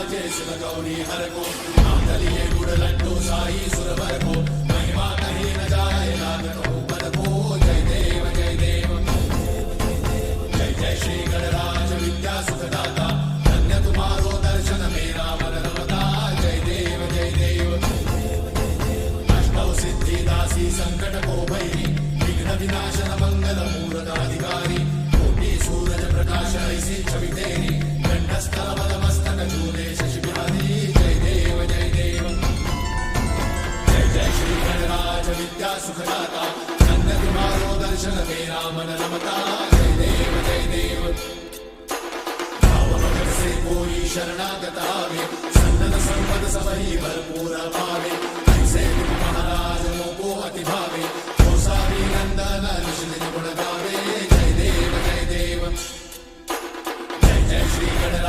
विराजे सुर गौरी हर को मांगल्ये गुड़ लड्डू साई सुर भर को महिमा कहीं न जाए लागत हो बल को जय देव जय देव जय जय श्री गणराज विद्या सुखदाता धन्य तुम्हारो दर्शन मेरा मन रमता जय देव जय देव अष्टौ सिद्धि दासी संकट को भैरी विघ्न विनाशन मंगल मूर्त अधिकारी कोटि सूरज प्रकाश ऐसी छवि तेरी कंठस्थल बलमस्तक झूले शशि बिहारी जय देव जय देव जय जय श्री गणराज विद्या सुखदाता धन्य तुम्हारो दर्शन मेरा मन रमता जय देव जय देव भाव भगत से कोई शरणागत आवे सन्नत संपद सबही भरपूर पावे